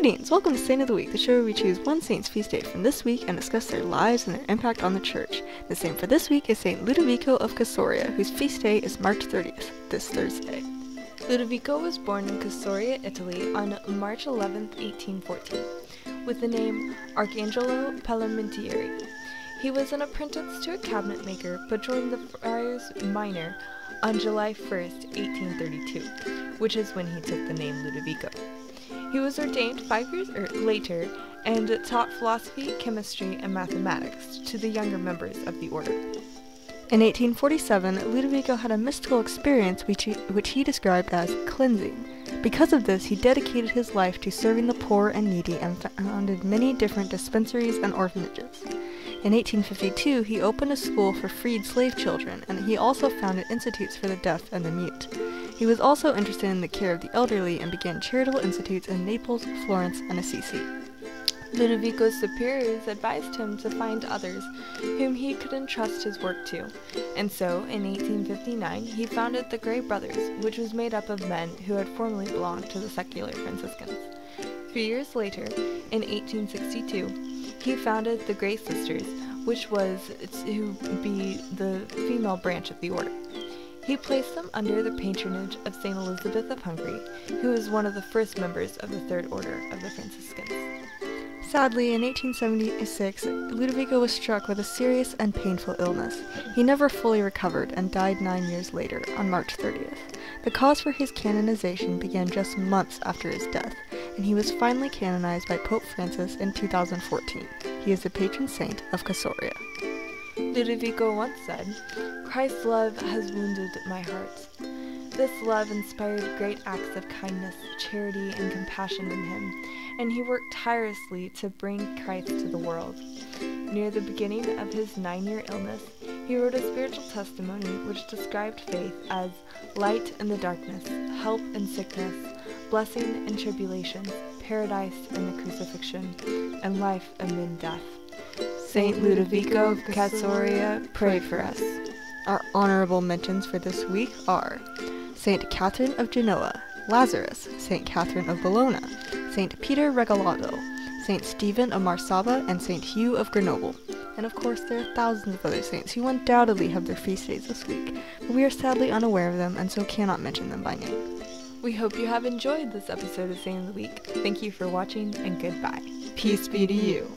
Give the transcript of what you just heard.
Greetings! Welcome to Saint of the Week, the show where we choose one saint's feast day from this week and discuss their lives and their impact on the church. The saint for this week is Saint Ludovico of Casoria, whose feast day is March 30th, this Thursday. Ludovico was born in Casoria, Italy on March 11, 1814, with the name Arcangelo Parlementieri. He was an apprentice to a cabinet maker, but joined the friars minor on July 1st, 1832, which is when he took the name Ludovico. He was ordained 5 years later and taught philosophy, chemistry, and mathematics to the younger members of the order. In 1847, Ludovico had a mystical experience which he described as cleansing. Because of this, he dedicated his life to serving the poor and needy and founded many different dispensaries and orphanages. In 1852, he opened a school for freed slave children, and he also founded institutes for the deaf and the mute. He was also interested in the care of the elderly and began charitable institutes in Naples, Florence, and Assisi. Ludovico's superiors advised him to find others whom he could entrust his work to, and so, in 1859, he founded the Grey Brothers, which was made up of men who had formerly belonged to the secular Franciscans. 3 years later, in 1862, he founded the Grey Sisters, which was to be the female branch of the order. He placed them under the patronage of St. Elizabeth of Hungary, who was one of the first members of the Third Order of the Franciscans. Sadly, in 1876, Ludovico was struck with a serious and painful illness. He never fully recovered and died 9 years later, on March 30th. The cause for his canonization began just months after his death, and he was finally canonized by Pope Francis in 2014. He is the patron saint of Casoria. Ludovico once said, "Christ's love has wounded my heart." This love inspired great acts of kindness, charity, and compassion in him, and he worked tirelessly to bring Christ to the world. Near the beginning of his 9-year illness, he wrote a spiritual testimony which described faith as light in the darkness, help in sickness, blessing in tribulation, paradise in the crucifixion, and life amid death. Saint Ludovico of Casoria, pray for us. Our honorable mentions for this week are Saint Catherine of Genoa, Lazarus, Saint Catherine of Bologna, Saint Peter Regalado, Saint Stephen of Marsaba, and Saint Hugh of Grenoble. And of course, there are thousands of other saints who undoubtedly have their feast days this week, but we are sadly unaware of them and so cannot mention them by name. We hope you have enjoyed this episode of Saint of the Week. Thank you for watching, and goodbye. Peace be to you.